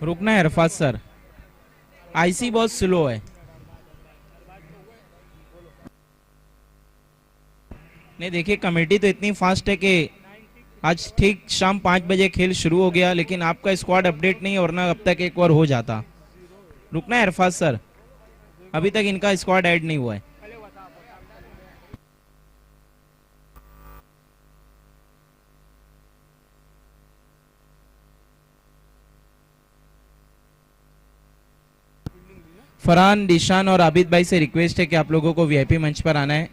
रुकना है Arfat sir, IC बहुत स्लो है। नहीं देखिए कमेटी तो इतनी फास्ट है कि आज ठीक शाम 5 बजे खेल शुरू हो गया, लेकिन आपका स्क्वाड अपडेट नहीं है, वरना अब तक एक बार हो जाता। रुकना है अरफात सर, अभी तक इनका स्क्वाड ऐड नहीं हुआ है। फरहान, दिशान और आबिद भाई से रिक्वेस्ट है कि आप लोगों को वीआईपी मंच पर आना है।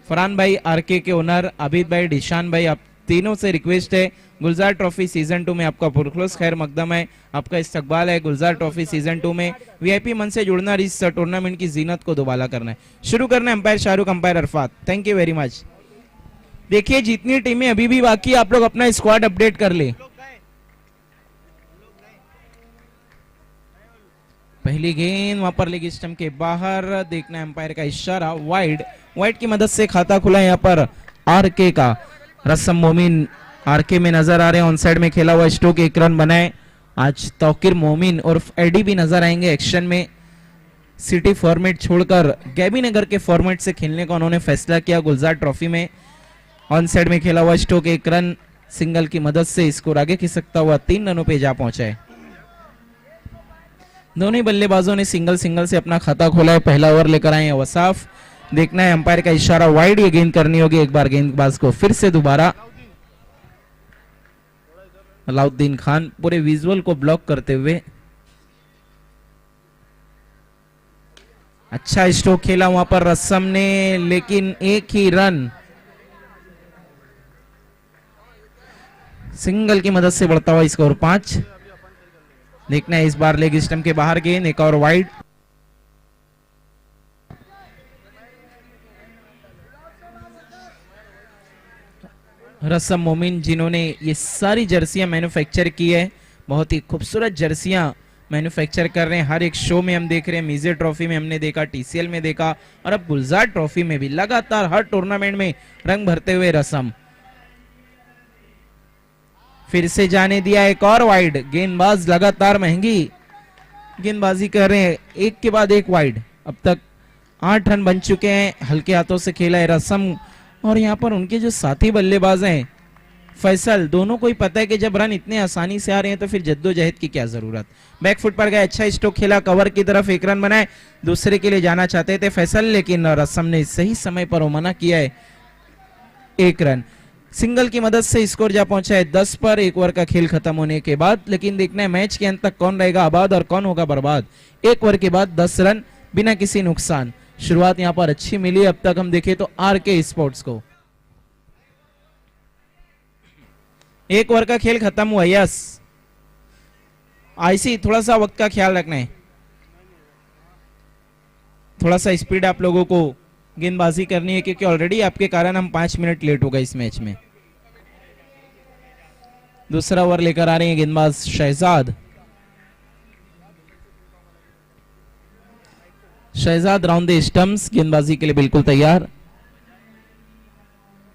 फरहान भाई आरके के ओनर, आबिद भाई, दिशान भाई, आप तीनों से रिक्वेस्ट है। गुलजार ट्रॉफी सीजन 2 में आपका पुरखलूस खैर मकदम है, आपका इस्तकबाल है। गुलजार ट्रॉफी सीजन 2 में वीआईपी मंच से जुड़ना, इस टूर्नामेंट की जीनत को दोबाला करना है। शुरू करना है umpire Shahrukh, umpire Arafat. Thank you very much. देखिए जितनी टीमें अभी भी बाकी, आप लोग अपना स्क्वाड अपडेट कर ले। पहली गेंद वहां पर लेग स्टंप के बाहर, देखना एम्पायर का इशारा, वाइड। वाइड की मदद से खाता खुला यहाँ पर आरके का। रसम मोमिन आरके में नजर आ रहे हैं, ऑन साइड में खेला हुआ स्ट्रोक, 1 रन बनाए। आज तौकीर मोमिन और एडी भी नजर आएंगे एक्शन में। सिटी फॉर्मेट छोड़कर गैबी नगर के फॉर्मेट से खेलने का उन्होंने फैसला किया गुलजार ट्रॉफी में। ऑन साइड में खेला हुआ स्ट्रोक, 1 रन, सिंगल की मदद से स्कोर आगे खिसकता हुआ 3 रनों पे जा पहुंचा है। दोनों बल्लेबाजों ने सिंगल सिंगल से अपना खाता खोला है। पहला ओवर लेकर आए हैं वसाफ, देखना है अंपायर का इशारा, वाइड ये गेंद करनी होगी एक बार गेंदबाज को। फिर से दोबारा अलाउद्दीन खान पूरे विजुअल को ब्लॉक करते हुए। अच्छा स्ट्रोक खेला वहां पर रसम ने, लेकिन एक ही रन, सिंगल की मदद से बढ़ता हुआ स्कोर 5। देखना है इस बार लेग स्टंप के बाहर गेंद, एक और वाइड। रसम मोमिन जिन्होंने ये सारी जर्सियां मैन्युफैक्चर की है, बहुत ही खूबसूरत जर्सियां मैन्युफैक्चर कर रहे हैं। हर एक शो में हम देख रहे हैं, मीजे ट्रॉफी में हमने देखा, टीसीएल में देखा, और अब गुलजार ट्रॉफी में भी लगातार हर टूर्नामेंट में रंग भरते हुए रसम। फिर से जाने दिया एक और वाइड, गेंदबाज लगातार महंगी गेंदबाजी कर रहे हैं, एक के बाद एक वाइड। अब तक 8 रन बन चुके हैं, हल्के हाथों से खेला है रसम। और यहाँ पर उनके जो साथी बल्लेबाज हैं फैसल, दोनों को ही पता है कि जब रन इतने आसानी से आ रहे हैं तो फिर जद्दोजहद की क्या जरूरत। बैकफुट पर गए, अच्छा स्ट्रोक खेला, कवर की तरफ 1 रन बनाए। दूसरे के लिए जाना चाहते थे फैसल, लेकिन रसम ने सही समय पर वो मना किया है। 1 रन, सिंगल की मदद से स्कोर जा पहुंचा है 10 पर, 1 ओवर का खेल खत्म होने के बाद। लेकिन देखना है मैच के अंत तक कौन रहेगा आबाद और कौन होगा बर्बाद। 1 ओवर के बाद 10 रन बिना किसी नुकसान। शुरुआत यहां पर अच्छी मिली अब तक हम देखें तो आरके स्पोर्ट्स को। 1 ओवर का खेल खत्म हुआ। यस आईसी, थोड़ा सा वक्त का ख्याल रखना है, थोड़ा सा स्पीड आप लोगों को गेंदबाजी करनी है, क्योंकि ऑलरेडी आपके कारण हम 5 मिनट लेट हो गए इस मैच में। दूसरा ओवर लेकर आ रहे हैं गेंदबाज Shahzad. Shahzad round the stumps, गेंदबाजी के लिए बिल्कुल तैयार।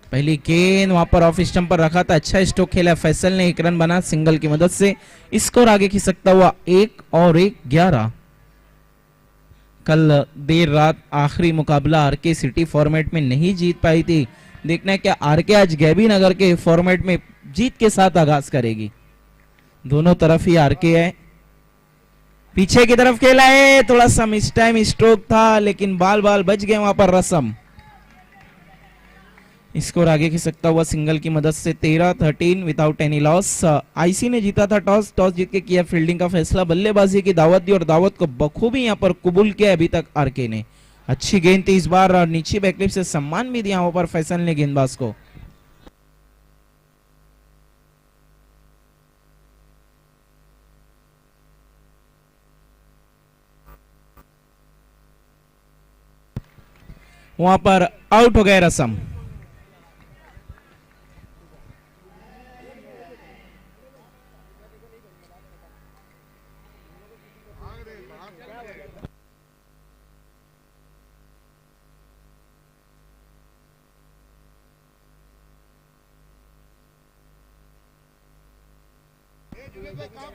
पहली गेंद वहां पर ऑफ स्टंप पर रखा था, अच्छा स्ट्रोक खेला फैसल ने, 1 रन बना सिंगल की मदद से। स्कोर आगे खिसकता हुआ 1 और 1 11। कल देर रात आखिरी मुकाबला आरके सिटी फॉर्मेट में नहीं जीत पाई थी, देखना है क्या आरके आज गैबी नगर के फॉर्मेट में जीत के साथ आगाज करेगी। दोनों तरफ ही आरके है, पीछे की तरफ खेला है, थोड़ा सा मिस टाइम स्ट्रोक था, लेकिन बाल बाल बच गए वहां पर रसम। स्कोर आगे खिसकता हुआ सिंगल की मदद से 13-13 विदाउट एनी लॉस। आईसी ने जीता था टॉस, टॉस जीत के किया फील्डिंग का फैसला, बल्लेबाजी की दावत दी और दावत को बखूबी यहां पर कबूल किया अभी तक आरके ने। अच्छी गेंद थी इस बार, नीचे बैकलिप से सम्मान भी दिया वहां पर फैसल ने गेंदबाज को। वहां पर आउट हो गए रसम।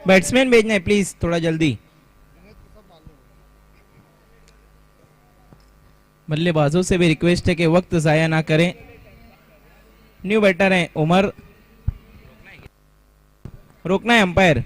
बैट्समैन भेजना है प्लीज थोड़ा जल्दी। बल्लेबाजों से भी रिक्वेस्ट है कि वक्त जाया ना करें। न्यू बैटर है उमर, रोकना है अंपायर।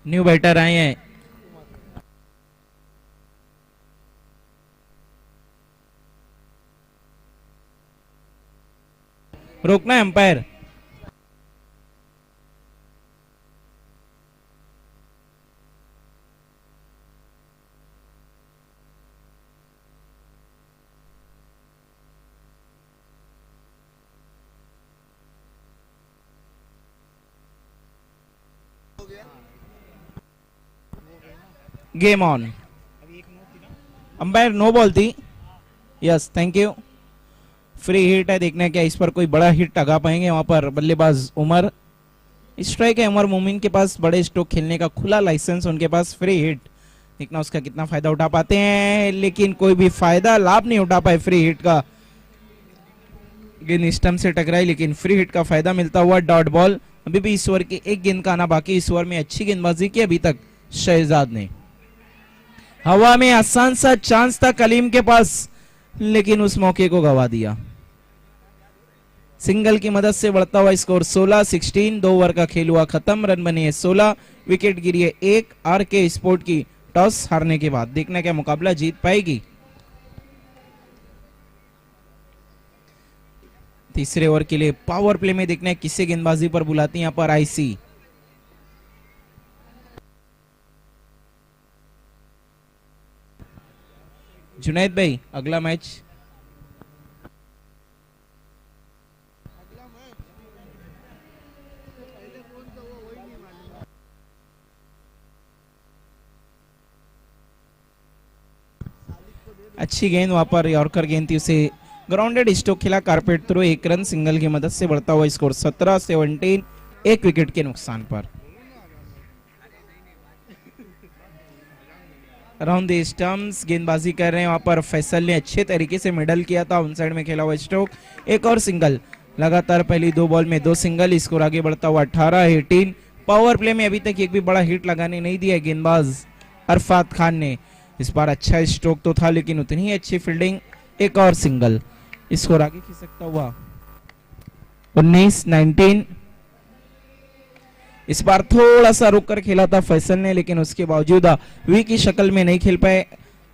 न्यू बैटर आए हैं। रोकना है umpire. Game on. Umpire no ball थी। Yes thank you. Free hit है, देखना है क्या इस पर कोई बड़ा हिट लगा पाएंगे। वहां पर बल्लेबाज उमर, स्ट्राइक है उमर मोमिन के पास, बड़े स्ट्रोक खेलने का खुला लाइसेंस उनके पास। फ्री हिट, देखना उसका कितना फायदा उठा पाते हैं, लेकिन कोई भी फायदा लाभ नहीं उठा पाए फ्री हिट का। गेंद स्टंप से टकराई लेकिन फ्री हिट का फायदा मिलता हुआ। Dot ball. अभी भी इस ओवर की एक गेंद का आना बाकी। इस ओवर में अच्छी गेंदबाजी की अभी तक शहजाद ने। हवा में आसान सा चांस था कलीम के पास, लेकिन उस मौके को गवा दिया। सिंगल की मदद से बढ़ता हुआ स्कोर 16-16। 2 ओवर का खेल हुआ खत्म। रन बने हैं 16, विकेट गिरी है 1। आरके स्पोर्ट की टॉस हारने के बाद। देखना क्या मुकाबला जीत पाएगी। तीसरे ओवर के लिए पावर प्ले में देखना है किसे गेंदबाजी पर बुलाती है यहां पर आईसी। जुनैद भाई अगला मैच। अच्छी गेंद वहां पर यॉर्कर गेंद थी, उसे ग्राउंडेड स्ट्रोक खेला कारपेट थ्रो। 1 रन सिंगल की मदद से बढ़ता हुआ स्कोर 17-17। 1 विकेट के नुकसान पर। अराउंड द स्टंप्स गेंदबाजी कर रहे हैं वहां पर फैसल ने अच्छे तरीके से मिडल किया था। उन साइड में खेला हुआ स्ट्रोक। 1 और सिंगल। लगातार पहली 2 बॉल में 2 सिंगल। स्कोर आगे बढ़ता हुआ 18-18। पावर प्ले में अभी तक एक भी बड़ा हिट लगाने नहीं दिया गेंदबाज अरफात खान ने। इस बार अच्छा स्ट्रोक तो था लेकिन उतनी ही अच्छी फील्डिंग। 1 और सिंगल। स्कोर आगे खिसकता हुआ 19-19। इस बार थोड़ा सा रुक कर खेला था फैसल ने, लेकिन उसके बावजूद वी की शक्ल में नहीं खेल पाए।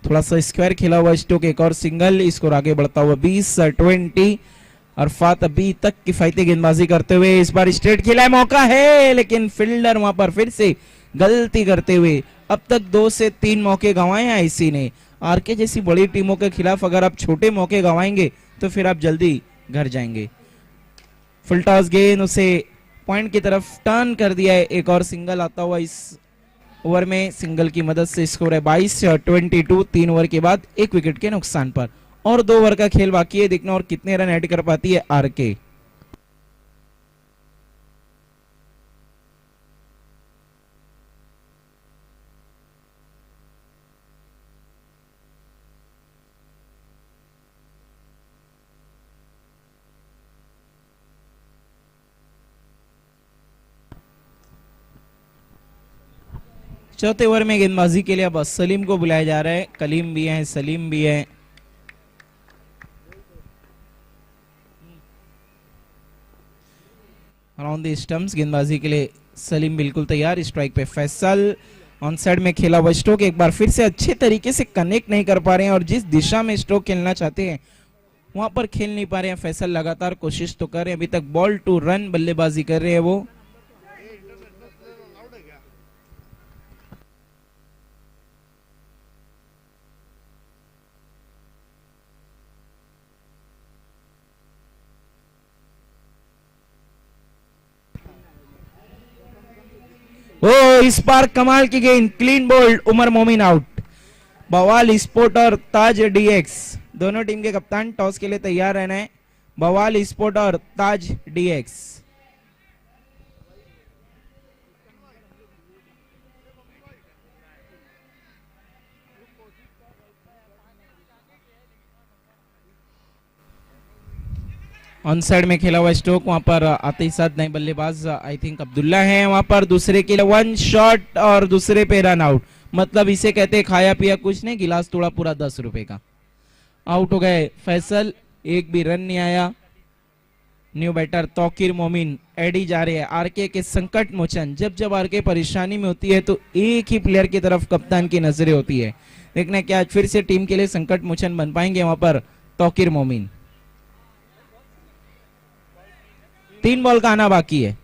थोड़ा सा स्क्वायर खेला हुआ स्ट्रोक। 1 और सिंगल। स्कोर आगे बढ़ता हुआ 20-20। अरफात अभी तक किफायती गेंदबाजी करते हुए इस बार स्ट्रेट खेला है, मौका है, लेकिन फील्डर वहां पर फिर से गलती करते हुए अब तक 2 से 3 मौके गंवाए हैं आईसी ने। आरके जैसी बड़ी टीमों के खिलाफ अगर आप छोटे मौके गंवाएंगे तो फिर आप जल्दी घर जाएंगे। फुल टॉस गेंद, उसे पॉइंट की तरफ टर्न कर दिया है। 1 और सिंगल आता हुआ इस ओवर में। सिंगल की मदद से स्कोर है 22-22। 3 ओवर के बाद 1 विकेट के नुकसान पर और 2 ओवर का खेल बाकी है। देखना और कितने रन ऐड कर पाती है आरके। चौथे ओवर में गेंदबाजी के लिए अब सलीम को बुलाया जा रहा है। कलीम भी है, सलीम भी है। अराउंड द स्टंप्स गेंदबाजी के लिए सलीम बिल्कुल तैयार। स्ट्राइक पे फैसल, ऑन साइड में खेला हुआ स्ट्रोक। एक बार फिर से अच्छे तरीके से कनेक्ट नहीं कर पा रहे हैं और जिस दिशा में स्ट्रोक खेलना चाहते हैं वहां पर खेल नहीं पा रहे हैं। फैसल लगातार कोशिश तो कर रहे हैं, अभी तक बॉल टू रन बल्लेबाजी कर रहे हैं वो। ओ इस बार कमाल की गेंद, क्लीन बोल्ड, उमर मोमिन आउट। बवाल स्पोर्ट और ताज डीएक्स दोनों टीम के कप्तान टॉस के लिए तैयार रहना है, बवाल स्पोर्ट और ताज डीएक्स। ऑन साइड में खेला हुआ स्ट्रोक, वहां पर आते ही साथ नए बल्लेबाज आई थिंक अब्दुल्ला हैं, वहां पर दूसरे के लिए 1 शॉट और दूसरे पे रन आउट, मतलब इसे कहते हैं खाया पिया कुछ नहीं, गिलास तोड़ा पूरा 10 रुपए का। आउट हो गए फैसल, एक भी रन नहीं आया। न्यू बैटर तौकीर मोमिन एडी जा रहे हैं। आरके के संकट मोचन, जब जब आरके परेशानी में होती है तो एक ही प्लेयर की तरफ कप्तान की नजरें होती है, देखना क्या आज फिर से टीम के लिए संकट मोचन बन पाएंगे वहां पर तौकीर मोमिन। 3 बॉल का आना बाकी है।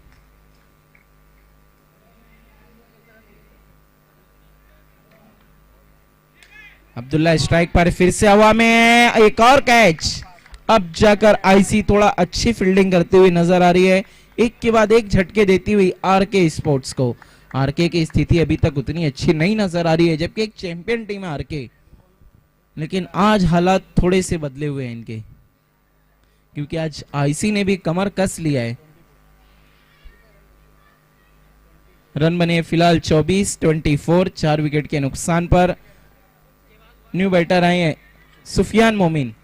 अब्दुल्ला स्ट्राइक पर, फिर से हवा में एक और कैच। अब जाकर आईसी थोड़ा अच्छी फील्डिंग करते हुए नजर आ रही है, एक के बाद एक झटके देती हुई आरके स्पोर्ट्स को। आरके की स्थिति अभी तक उतनी अच्छी नहीं नजर आ रही है, जबकि एक चैंपियन टीम है आरके, लेकिन आज हालात थोड़े से बदले हुए हैं इनके, क्योंकि आज आईसी ने भी कमर कस लिया है। रन बने फिलहाल 24-24, 4 विकेट के नुकसान पर। न्यू बैटर आए हैं सुफियान मोमिन।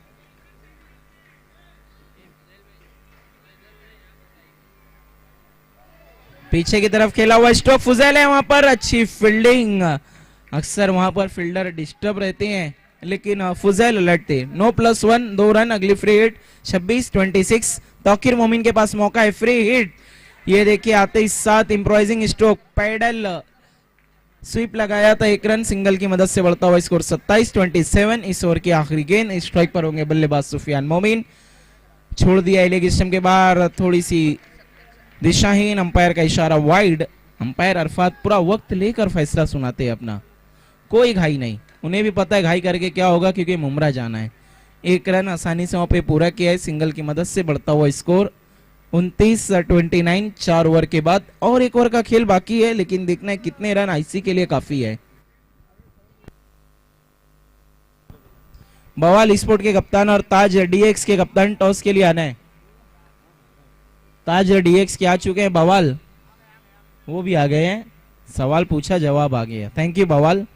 पीछे की तरफ खेला हुआ स्ट्रोक, फुजैल है वहां पर, अच्छी फील्डिंग। अक्सर वहां पर फील्डर डिस्टर्ब रहते हैं, लेकिन फुजैल लड़ते। 9+1, 2 रन, अगली फ्री हिट 26-26। तौकीर मोमिन के पास मौका है, फ्री हिट। ये देखिए आते ही साथ इम्प्रोवाइजिंग स्ट्रोक, पैडल स्वीप लगाया था, 1 रन सिंगल की मदद से बढ़ता हुआ स्कोर 27-27। इस ओवर की आखिरी गेंद, स्ट्राइक पर होंगे बल्लेबाज सुफियान मोमिन। छोड़ दिया लेग स्टंप के बाहर, थोड़ी सी दिशाहीन, अंपायर का इशारा वाइड। अंपायर अरफात पूरा वक्त लेकर फैसला सुनाते हैं अपना, कोई घाई नहीं, उन्हें भी पता है घाई करके क्या होगा, क्योंकि मुमरा जाना है। 1 रन आसानी से वहां पे पूरा किया है, सिंगल की मदद से बढ़ता हुआ स्कोर 29-29, 4 ओवर के बाद। और 1 ओवर का खेल बाकी है, लेकिन देखना है कितने रन आईसी के लिए काफी है। बवाल स्पोर्ट के कप्तान और ताज डीएक्स के कप्तान टॉस के लिए आना है। ताज डीएक्स के आ चुके हैं, बवाल वो भी आ गए हैं, सवाल पूछा जवाब आ गया। थैंक यू बवाल।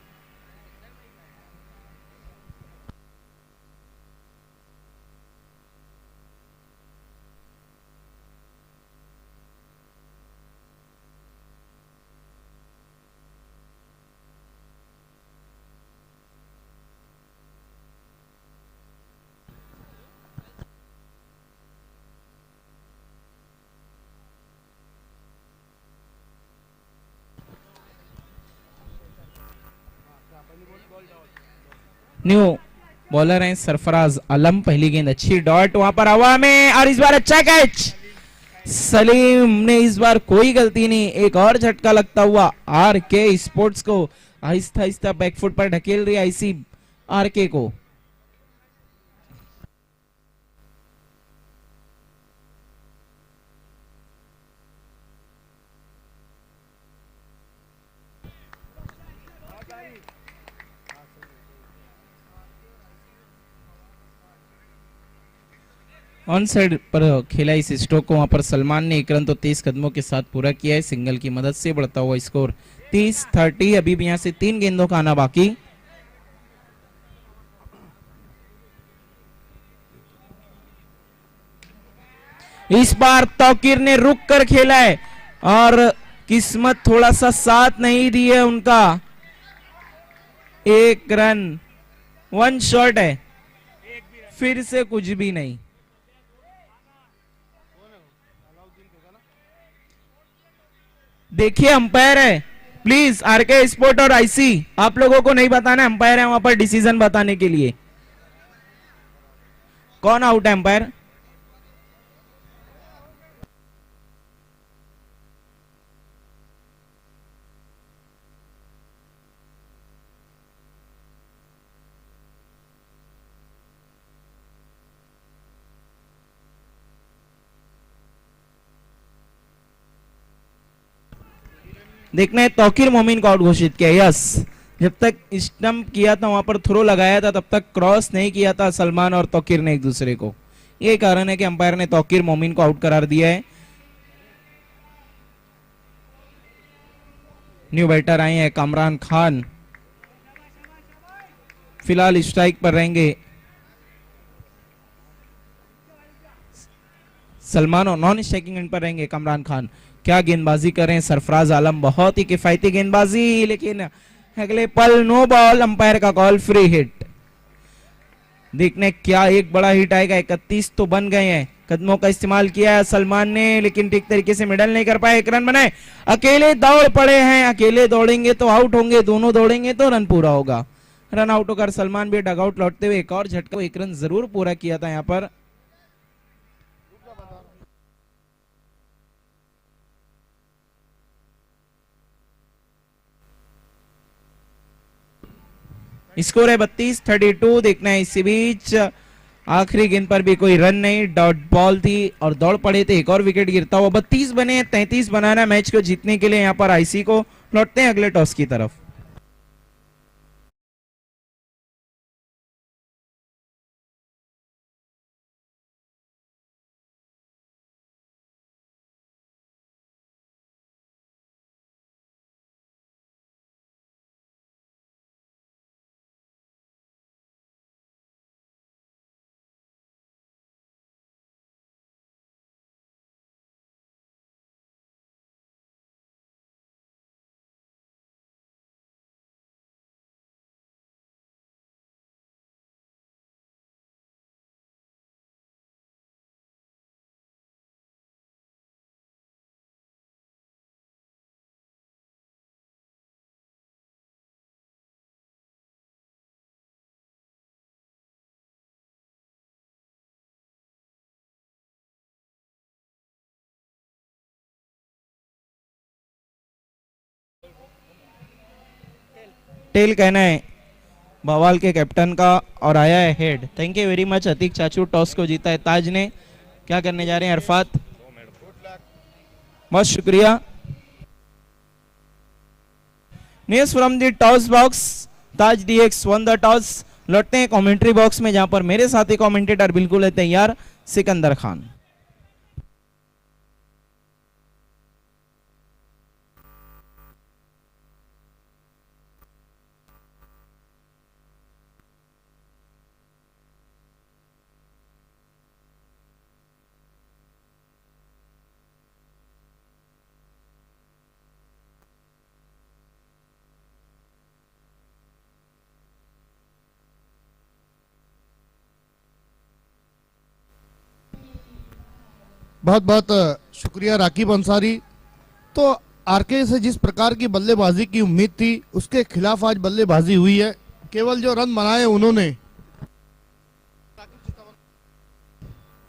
न्यू बॉलर हैं सरफराज आलम, पहली गेंद अच्छी डॉट वहां पर हवा में, और इस बार अच्छा कैच। सलीम ने इस बार कोई गलती नहीं, एक और झटका लगता हुआ आरके स्पोर्ट्स को आहिस्ता आहिस्ता बैकफुट पर ढकेल रही आईसी आरके को। ऑन साइड पर खेला इस स्ट्रोक को, वहां पर सलमान ने 1 रन तो 23 कदमों के साथ पूरा किया है, सिंगल की मदद से बढ़ता हुआ स्कोर 30-30। अभी भी यहां से 3 गेंदों का आना बाकी। इस बार तौकीर ने रुक कर खेला है और किस्मत थोड़ा सा साथ नहीं दी है उनका। 1 रन, 1 शॉट है, फिर से कुछ भी नहीं। देखिए अंपायर है, प्लीज आरके स्पोर्ट और आईसी, आप लोगों को नहीं बताना है, अंपायर है वहां पर डिसीजन बताने के लिए। कौन आउट है अंपायर? देखना है तौकीर मोमिन को आउट घोषित किया, यस, जब तक स्टंप किया था वहां पर थ्रो लगाया था तब तक क्रॉस नहीं किया था सलमान और तौकीर ने एक दूसरे को। ये कारण है कि अंपायर ने तौकीर मोमिन को आउट करार दिया है। न्यू बैटर आए हैं कामरान खान, फिलहाल स्ट्राइक पर रहेंगे सलमान और नॉन स्ट्राइकिंग एंड पर रहेंगे कामरान खान। क्या गेंदबाजी करें सरफराज आलम, बहुत ही किफायती गेंदबाजी, लेकिन अगले पल नो बॉल, अंपायर का कॉल फ्री हिट। देखने क्या एक बड़ा हिट आएगा, 31 तो बन गए हैं, कदमों का इस्तेमाल किया है सलमान ने लेकिन ठीक तरीके से मिडल नहीं कर पाए, एक रन बनाए, अकेले दौड़ पड़े हैं, अकेले दौड़ेंगे तो आउट होंगे, दोनों दौड़ेंगे तो रन पूरा होगा। रन आउट होकर सलमान भी डगआउट लौटते हुए एक और झटका, एक रन जरूर पूरा किया था यहां पर। स्कोर है 32-32। देखना है इसी बीच आखिरी गेंद पर भी कोई रन नहीं, डॉट बॉल थी और दौड़ पड़े थे, एक और विकेट गिरता हुआ 32 बने, 33 बनाना मैच को जीतने के लिए। यहां पर आईसी को लौटते हैं अगले टॉस की तरफ। टेल कहना है बवाल के कैप्टन का और आया है head. Thank you very much Atiq चाचू, टॉस को जीता है ताज ने। क्या करने जा रहे हैं अरफात, बहुत शुक्रिया। News from the toss box, Taj DX won the toss. लौटते हैं कमेंट्री बॉक्स में जहां पर मेरे साथी कमेंटेटर बिल्कुल है तैयार, सिकंदर खान। बहुत बहुत शुक्रिया राकीब अंसारी। तो आरके से जिस प्रकार की बल्लेबाजी की उम्मीद थी उसके खिलाफ आज बल्लेबाजी हुई है। केवल जो रन बनाए उन्होंने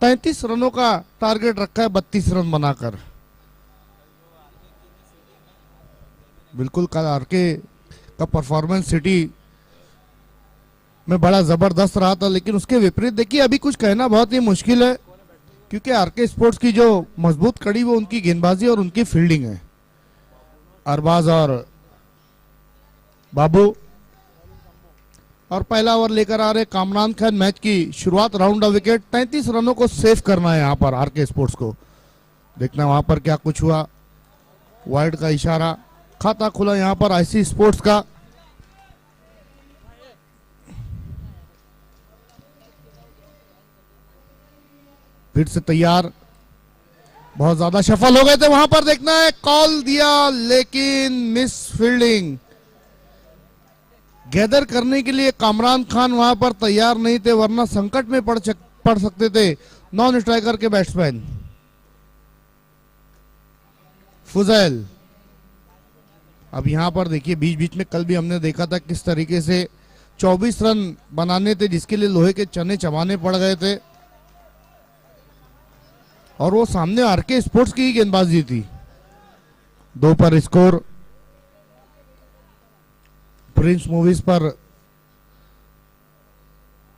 33 रनों का टारगेट रखा है 32 रन बनाकर। बिल्कुल कल आरके का परफॉर्मेंस सिटी में बड़ा जबरदस्त रहा था, लेकिन उसके विपरीत देखिए अभी कुछ कहना बहुत ही मुश्किल है क्योंकि आरके स्पोर्ट्स की जो मजबूत कड़ी वो उनकी गेंदबाजी और उनकी फील्डिंग है। अरबाज और बाबू और पहला ओवर लेकर आ रहे कामरान खान। मैच की शुरुआत राउंड ऑफ विकेट, 33 रनों को सेव करना है यहाँ पर आरके स्पोर्ट्स को। देखना वहां पर क्या कुछ हुआ, वाइड का इशारा, खाता खुला यहाँ पर आईसी स्पोर्ट्स का। फिर से तैयार, बहुत ज्यादा सफल हो गए थे वहां पर। देखना है कॉल दिया लेकिन मिस फील्डिंग। गैदर करने के लिए कामरान खान वहां पर तैयार नहीं थे, वरना संकट में पड़ सकते थे नॉन स्ट्राइकर के बैट्समैन। फुजैल अब यहां पर देखिए बीच बीच में कल भी हमने देखा था किस तरीके से 24 रन बनाने थे जिसके लिए लोहे के चने चबाने पड़ गए थे, और वो सामने आरके स्पोर्ट्स की ही गेंदबाजी थी। 2 पर स्कोर। प्रिंस मूवीज पर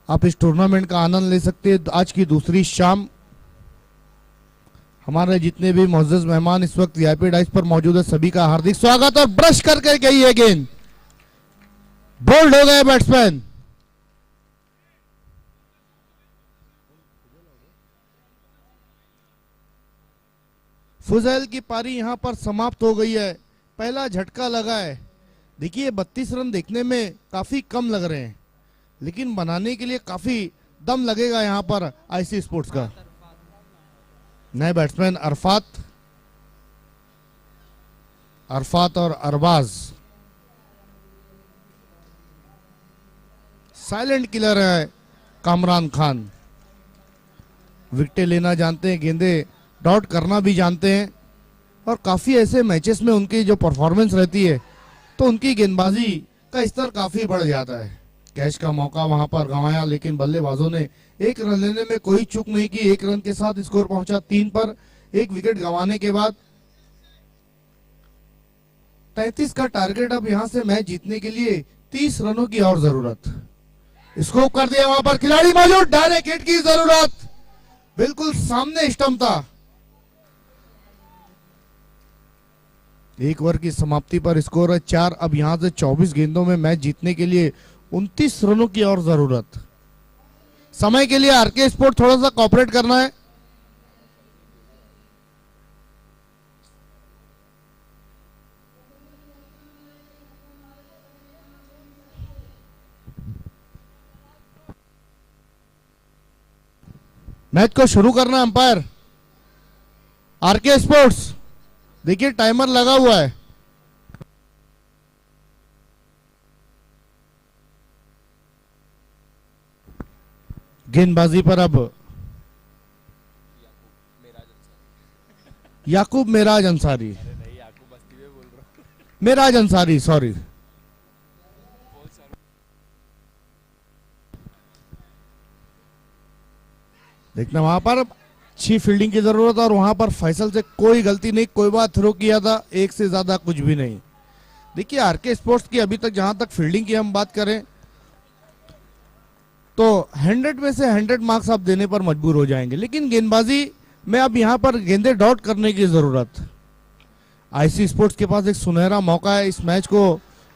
आप इस टूर्नामेंट का आनंद ले सकते हैं। आज की दूसरी शाम हमारे जितने भी मोअज़्ज़ज़ मेहमान इस वक्त वीआईपी डाइस पर मौजूद है सभी का हार्दिक स्वागत। और ब्रश करके गई है गेंद, बोल्ड हो गए बैट्समैन। फुजैल की पारी यहां पर समाप्त हो गई है। पहला झटका लगा है। देखिए 32 रन देखने में काफी कम लग रहे हैं, लेकिन बनाने के लिए काफी दम लगेगा यहां पर आईसी स्पोर्ट्स का। नए बैट्समैन अरफात और अरबाज। साइलेंट किलर है कामरान खान। विकेटें लेना जानते हैं, गेंदे डॉट करना भी जानते हैं, और काफी ऐसे मैचेस में उनकी जो परफॉर्मेंस रहती है तो उनकी गेंदबाजी का स्तर काफी बढ़ जाता है। कैच का मौका वहां पर गंवाया, लेकिन बल्लेबाजों ने एक रन लेने में कोई चूक नहीं की। एक रन के साथ स्कोर पहुंचा 3 पर। एक विकेट गंवाने के बाद 33 का टारगेट। अब यहां से मैच जीतने के लिए 30 रनों की और जरूरत। स्कोप कर दिया वहां पर, खिलाड़ी मौजूद, डायरेक्ट हिट की जरूरत। बिल्कुल सामने स्टंप था। एक ओवर की समाप्ति पर स्कोर है 4। अब यहां से 24 गेंदों में मैच जीतने के लिए 29 रनों की और जरूरत। समय के लिए आरके स्पोर्ट थोड़ा सा कॉपरेट करना है। मैच को शुरू करना अंपायर आरके स्पोर्ट्स। देखिए टाइमर लगा हुआ है। गेंदबाजी पर अब याकूब मेराज अंसारी, मेराज अंसारी, सॉरी। देखना वहां पर अच्छी फील्डिंग की जरूरत, और वहां पर फैसल से कोई गलती नहीं। कोई बात थ्रो किया था, एक से ज्यादा कुछ भी नहीं। देखिए आरके स्पोर्ट्स की अभी तक जहां तक फील्डिंग की हम बात करें तो 100 में से 100 मार्क्स आप देने पर मजबूर हो जाएंगे, लेकिन गेंदबाजी में अब यहां पर गेंदे डॉट करने की जरूरत। आईसी स्पोर्ट्स के पास एक सुनहरा मौका है इस मैच को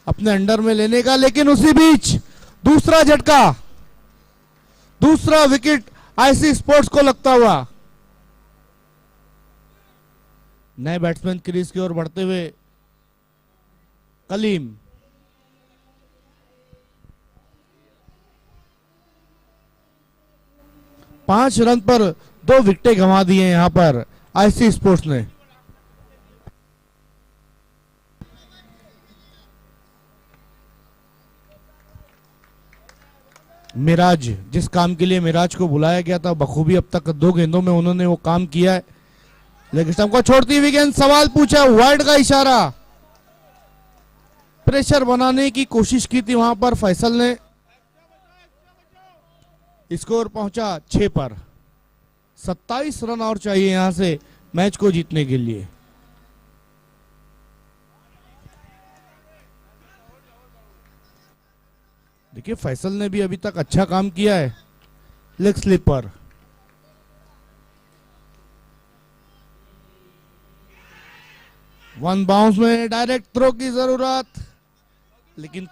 अपने अंडर में लेने का, लेकिन उसी बीच दूसरा झटका, दूसरा विकेट आईसी स्पोर्ट्स को लगता हुआ। नए बैट्समैन क्रीज की ओर बढ़ते हुए कलीम। पांच रन पर 2 विकेटें गंवा दिए यहां पर आईसी स्पोर्ट्स ने। मिराज, जिस काम के लिए मिराज को बुलाया गया था बखूबी अब तक 2 गेंदों में उन्होंने वो काम किया है। लेग स्टंप को छोड़ती हुई गेंद, सवाल पूछा, वाइड का इशारा। प्रेशर बनाने की कोशिश की थी वहां पर फैसल ने। स्कोर पहुंचा 6 पर। 27 रन और चाहिए यहां से मैच को जीतने के लिए। देखिए फैसल ने भी अभी तक अच्छा काम किया है। लेग स्लिप पर वन बाउंस में डायरेक्ट थ्रो की जरूरत, लेकिन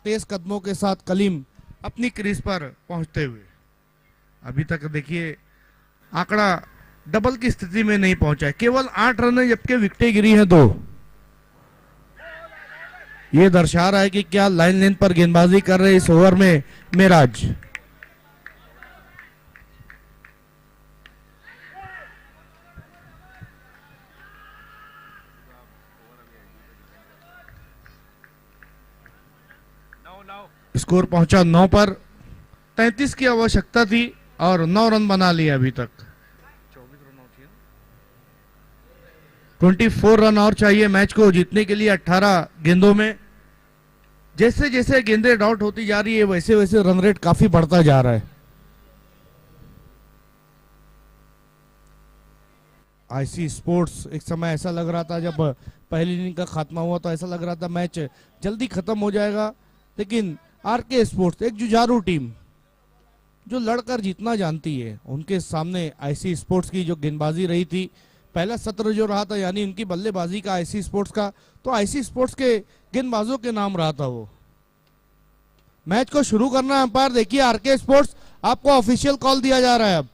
तेज कदमों के साथ कलीम अपनी क्रीज पर पहुंचते हुए अभी तक देखिए आंकड़ा डबल की स्थिति में नहीं पहुंचा है। केवल 8 रन है, जबकि विकेटें गिरी हैं 2। ये दर्शा रहा है कि क्या लाइन लेंथ पर गेंदबाजी कर रहे इस ओवर में मिराज। स्कोर पहुंचा 9 पर। 33 की आवश्यकता थी और 9 रन बना लिया अभी तक। 24 रन और चाहिए मैच को जीतने के लिए 18 गेंदों में। जैसे जैसे गेंदें डॉट होती जा रही है वैसे वैसे रन रेट काफी बढ़ता जा रहा है। आईसी स्पोर्ट्स एक समय ऐसा लग रहा था जब पहली इनिंग का खात्मा हुआ तो ऐसा लग रहा था मैच जल्दी खत्म हो जाएगा, लेकिन आरके स्पोर्ट्स एक जुझारू टीम जो लड़कर जीतना जानती है, उनके सामने आईसी स्पोर्ट्स की जो गेंदबाजी रही थी, पहला सत्र जो रहा था यानी उनकी बल्लेबाजी का आईसी स्पोर्ट्स का, तो आईसी स्पोर्ट्स के गेंदबाजों के नाम रहा था वो। मैच को शुरू करना है अंपायर। देखिए आरके स्पोर्ट्स, आपको ऑफिशियल कॉल दिया जा रहा है अब।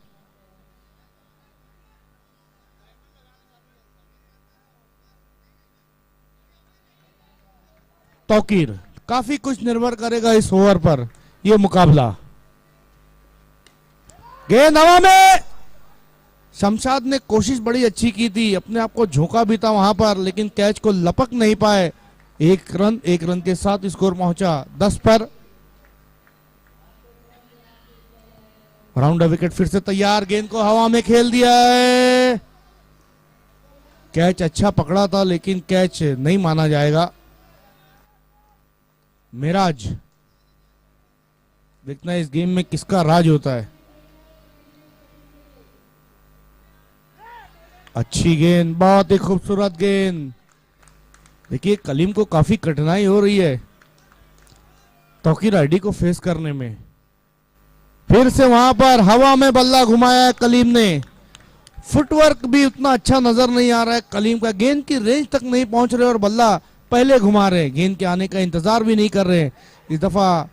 तौकीर, काफी कुछ निर्भर करेगा इस ओवर पर यह मुकाबला। गेंद हवा में, शमशाद ने कोशिश बड़ी अच्छी की थी, अपने आप को झोंका भी था वहां पर, लेकिन कैच को लपक नहीं पाए। एक रन के साथ स्कोर पहुंचा 10 पर। राउंड विकेट फिर से तैयार, गेंद को हवा में खेल दिया है। कैच अच्छा पकड़ा था लेकिन कैच नहीं माना जाएगा। मिराज, देखना इस गेम में किसका राज होता है। अच्छी गेंद, बहुत ही खूबसूरत गेंद। देखिए कलीम को काफी कठिनाई हो रही है तौकीर आईडी को फेस करने में। फिर से वहां पर हवा में बल्ला घुमाया है कलीम ने। फुटवर्क भी उतना अच्छा नजर नहीं आ रहा है कलीम का, गेंद की रेंज तक नहीं पहुंच रहे और बल्ला पहले घुमा रहे, गेंद के आने का इंतजार भी नहीं कर रहे। इस दफा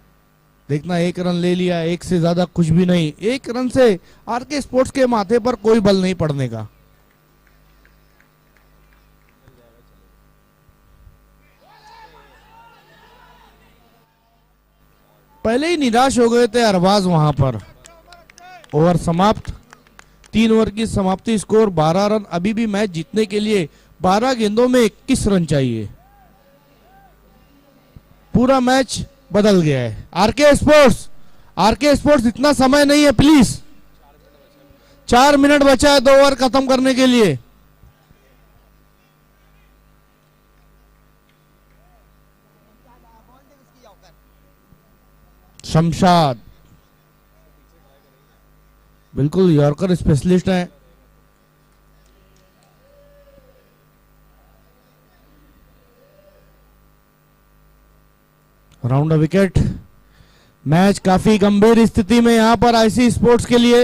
देखना 1 रन ले लिया, 1 से ज्यादा कुछ भी नहीं। 1 रन से आरके स्पोर्ट्स के माथे पर कोई बल नहीं पड़ने का। पहले ही निराश हो गए थे अरबाज वहां पर। ओवर समाप्त, 3 ओवर की समाप्ति, स्कोर 12 रन। अभी भी मैच जीतने के लिए 12 गेंदों में 21 रन चाहिए। पूरा मैच बदल गया है। आरके स्पोर्ट्स इतना समय नहीं है प्लीज। 4 मिनट बचा है 2 ओवर खत्म करने के लिए। शमशाद बिल्कुल यॉर्कर स्पेशलिस्ट हैं। Round wicket. मैच काफी गंभीर स्थिति में यहां पर आईसी स्पोर्ट्स के लिए।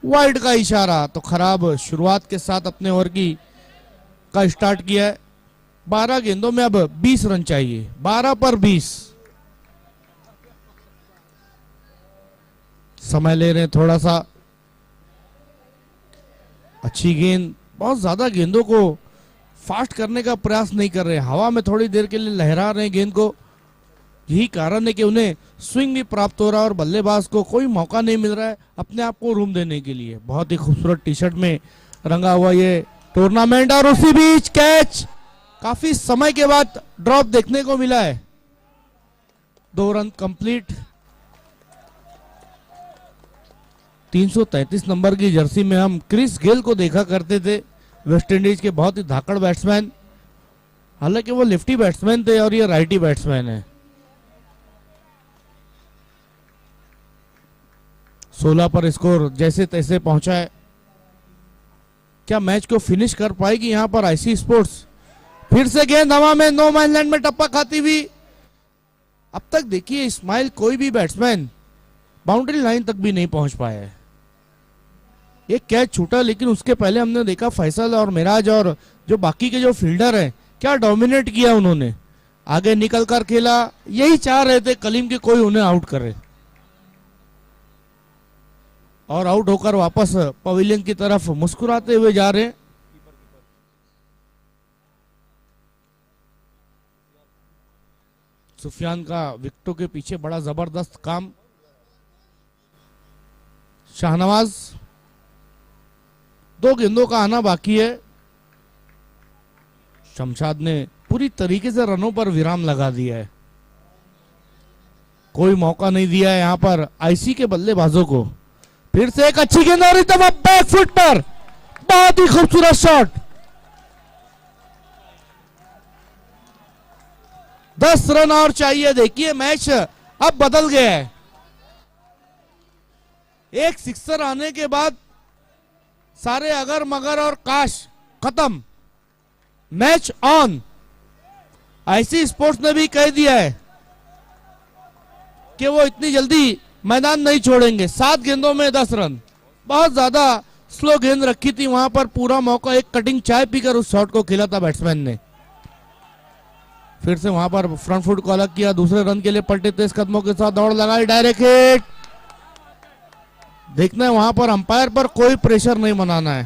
वाइड का इशारा, तो खराब शुरुआत के साथ अपने ओवर का स्टार्ट किया है। 12 गेंदों में अब 20 रन चाहिए, 12 पर 20। समय ले रहे हैं थोड़ा सा। अच्छी गेंद, बहुत ज्यादा गेंदों को फास्ट करने का प्रयास नहीं कर रहे, हवा में थोड़ी देर के लिए लहरा रहे हैं गेंद को। यही कारण है कि उन्हें स्विंग भी प्राप्त हो रहा है और बल्लेबाज को कोई मौका नहीं मिल रहा है अपने आप को रूम देने के लिए। बहुत ही खूबसूरत टी शर्ट में रंगा हुआ ये टूर्नामेंट, और उसी बीच कैच, काफी समय के बाद ड्रॉप देखने को मिला है। 2 रन कंप्लीट। 333 नंबर की जर्सी में हम क्रिस गेल को देखा करते थे, वेस्ट इंडीज के बहुत ही धाकड़ बैट्समैन। हालांकि वो लेफ्टी बैट्समैन थे और ये राइटी बैट्समैन है। 16 पर स्कोर जैसे तैसे पहुंचा है। क्या मैच को फिनिश कर पाएगी यहां पर आईसी स्पोर्ट्स? फिर से गेंद हवा में, नो मैन लैंड में टप्पा खाती हुई। अब तक देखिए इस्माइल, कोई भी बैट्समैन बाउंड्री लाइन तक भी नहीं पहुंच पाया है। एक कैच छूटा, लेकिन उसके पहले हमने देखा फैसल और मिराज और जो बाकी के जो फील्डर हैं, क्या डोमिनेट किया उन्होंने। आगे निकल कर खेला, यही चाह रहे थे कलीम के कोई उन्हें आउट करे, और आउट होकर वापस पवेलियन की तरफ मुस्कुराते हुए जा रहे हैं। सुफियान का विकेटों के पीछे बड़ा जबरदस्त काम। शाहनवाज, 2 गेंदों का आना बाकी है। शमशाद ने पूरी तरीके से रनों पर विराम लगा दिया है, कोई मौका नहीं दिया है यहां पर आईसी के बल्लेबाजों को। फिर से एक अच्छी गेंद और एकदम बैक फुट पर, बहुत ही खूबसूरत शॉट। 10 रन और चाहिए। देखिए मैच अब बदल गया है। एक सिक्सर आने के बाद सारे अगर मगर और काश खत्म, मैच ऑन। आईसी स्पोर्ट्स ने भी कह दिया है कि वो इतनी जल्दी मैदान नहीं छोड़ेंगे। 7 गेंदों में 10 रन, बहुत ज्यादा स्लो गेंद रखी थी वहां पर। पूरा मौका एक कटिंग चाय पीकर उस शॉट को खेला था बैट्समैन ने। फिर से वहां पर फ्रंट फुट को अलग किया, दूसरे रन के लिए पलटे तेज कदमों के साथ दौड़ लगाई, डायरेक्ट हिट। देखना है वहां पर अंपायर पर कोई प्रेशर नहीं बनाना है।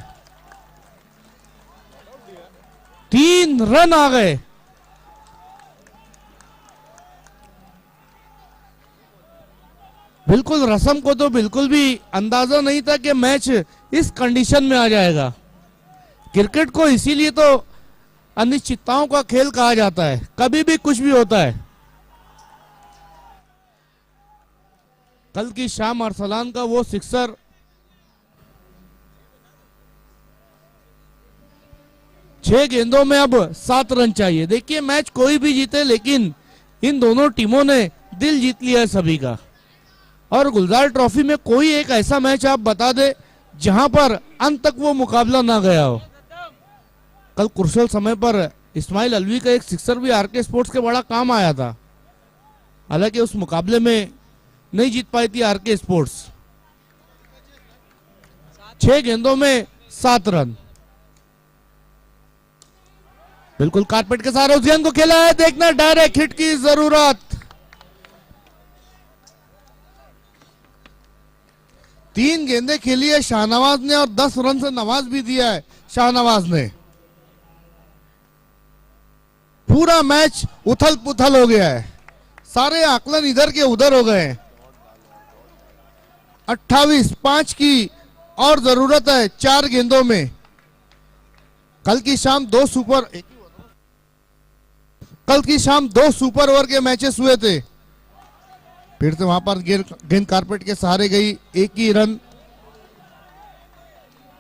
3 रन आ गए। बिल्कुल रसम को तो बिल्कुल भी अंदाजा नहीं था कि मैच इस कंडीशन में आ जाएगा। क्रिकेट को इसीलिए तो अनिश्चितताओं का खेल कहा जाता है, कभी भी कुछ भी होता है। कल की शाम अरसलान का वो सिक्सर, छह गेंदों में अब 7 रन चाहिए। देखिए मैच कोई भी जीते, लेकिन इन दोनों टीमों ने दिल जीत लिया है सभी का। और गुलजार ट्रॉफी में कोई एक ऐसा मैच आप बता दे जहां पर अंत तक वो मुकाबला ना गया हो। कल क्रुशियल समय पर इस्माइल अलवी का एक सिक्सर भी आरके स्पोर्ट्स के बड़ा काम आया था। हालांकि उस मुकाबले में नहीं जीत पाई थी आरके स्पोर्ट्स। 6 गेंदों में 7 रन। बिल्कुल कारपेट के सहारे उस गेंद को खेला है, देखना डायरेक्ट हिट की जरूरत। 3 गेंदें खेली है शाहनवाज ने और 10 रन से नवाज भी दिया है शाहनवाज ने। पूरा मैच उथल पुथल हो गया है, सारे आकलन इधर के उधर हो गए हैं। 28-5 की और जरूरत है 4 गेंदों में। कल की शाम 2 सुपर ओवर के मैचेस हुए थे। फिर से वहां पर गेंद कारपेट के सहारे गई, 1 ही रन।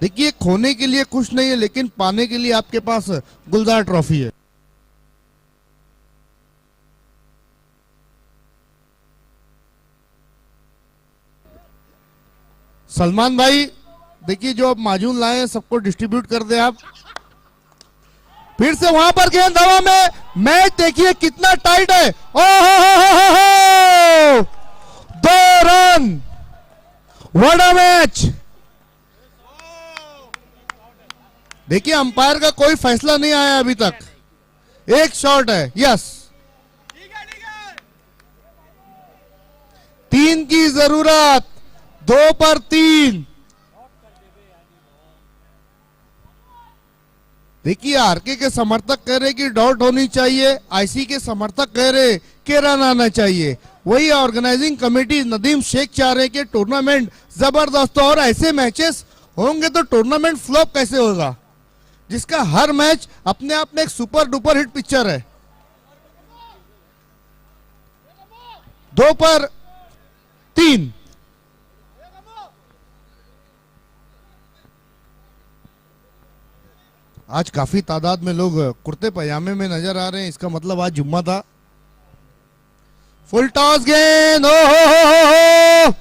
देखिए खोने के लिए कुछ नहीं है, लेकिन पाने के लिए आपके पास गुलजार ट्रॉफी है। सलमान भाई देखिए जो आप माजून लाए हैं सबको डिस्ट्रीब्यूट कर दे आप। फिर से वहां पर गेंद हवा में, मैच देखिए कितना टाइट है। ओहो 2 रन, व्हाट अ मैच। देखिए अंपायर का कोई फैसला नहीं आया अभी तक, एक शॉट है। यस 3 की जरूरत, 2 पर 3। देखिए आरके के समर्थक कह रहे कि डॉट होनी चाहिए, आईसी के समर्थक कह रहे कि रन आना चाहिए। वही ऑर्गेनाइजिंग कमेटी नदीम शेख चाह रहे कि टूर्नामेंट जबरदस्त हो, और ऐसे मैचेस होंगे तो टूर्नामेंट फ्लॉप कैसे होगा, जिसका हर मैच अपने आप में एक सुपर डुपर हिट पिक्चर है। 2 पर 3। आज काफी तादाद में लोग कुर्ते पजामे में नजर आ रहे हैं, इसका मतलब आज जुम्मा था। फुल टॉस गेंद, ओ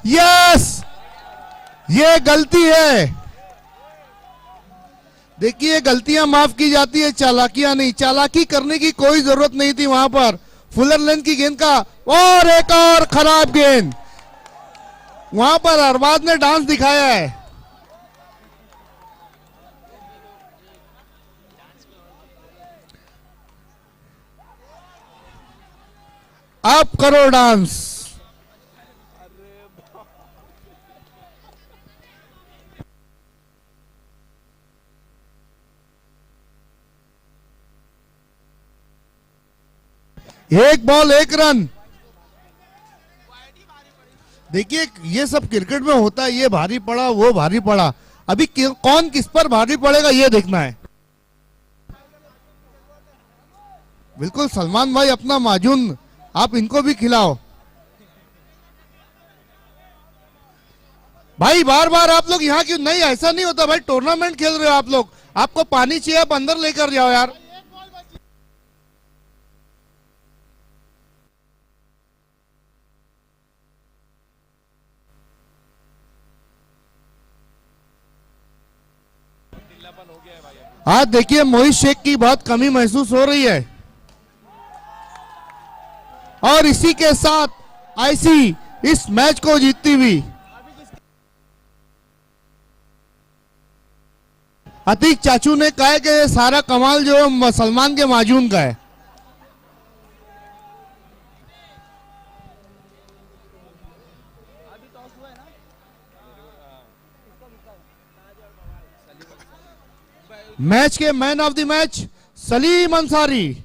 यस, ये गलती है। देखिए गलतियां माफ की जाती है, चालाकियां नहीं। चालाकी करने की कोई जरूरत नहीं थी वहां पर। फुलर लेंथ की गेंद का और एक और खराब गेंद। वहां पर अरबाज ने डांस दिखाया है। आप करो डांस। एक बॉल 1 रन। देखिए ये सब क्रिकेट में होता है, ये भारी पड़ा वो भारी पड़ा, अभी कौन किस पर भारी पड़ेगा ये देखना है। बिल्कुल सलमान भाई अपना माजून आप इनको भी खिलाओ भाई। बार बार आप लोग यहाँ क्यों? नहीं ऐसा नहीं होता भाई, टूर्नामेंट खेल रहे हो आप लोग, आपको पानी चाहिए आप अंदर लेकर जाओ यार। आज देखिए मोहित शेख की बहुत कमी महसूस हो रही है, और इसी के साथ आईसी इस मैच को जीतती हुई। अतीक चाचू ने कहा कि सारा कमाल जो है सलमान के माजून का है। मैच के man of the match Salim Ansari.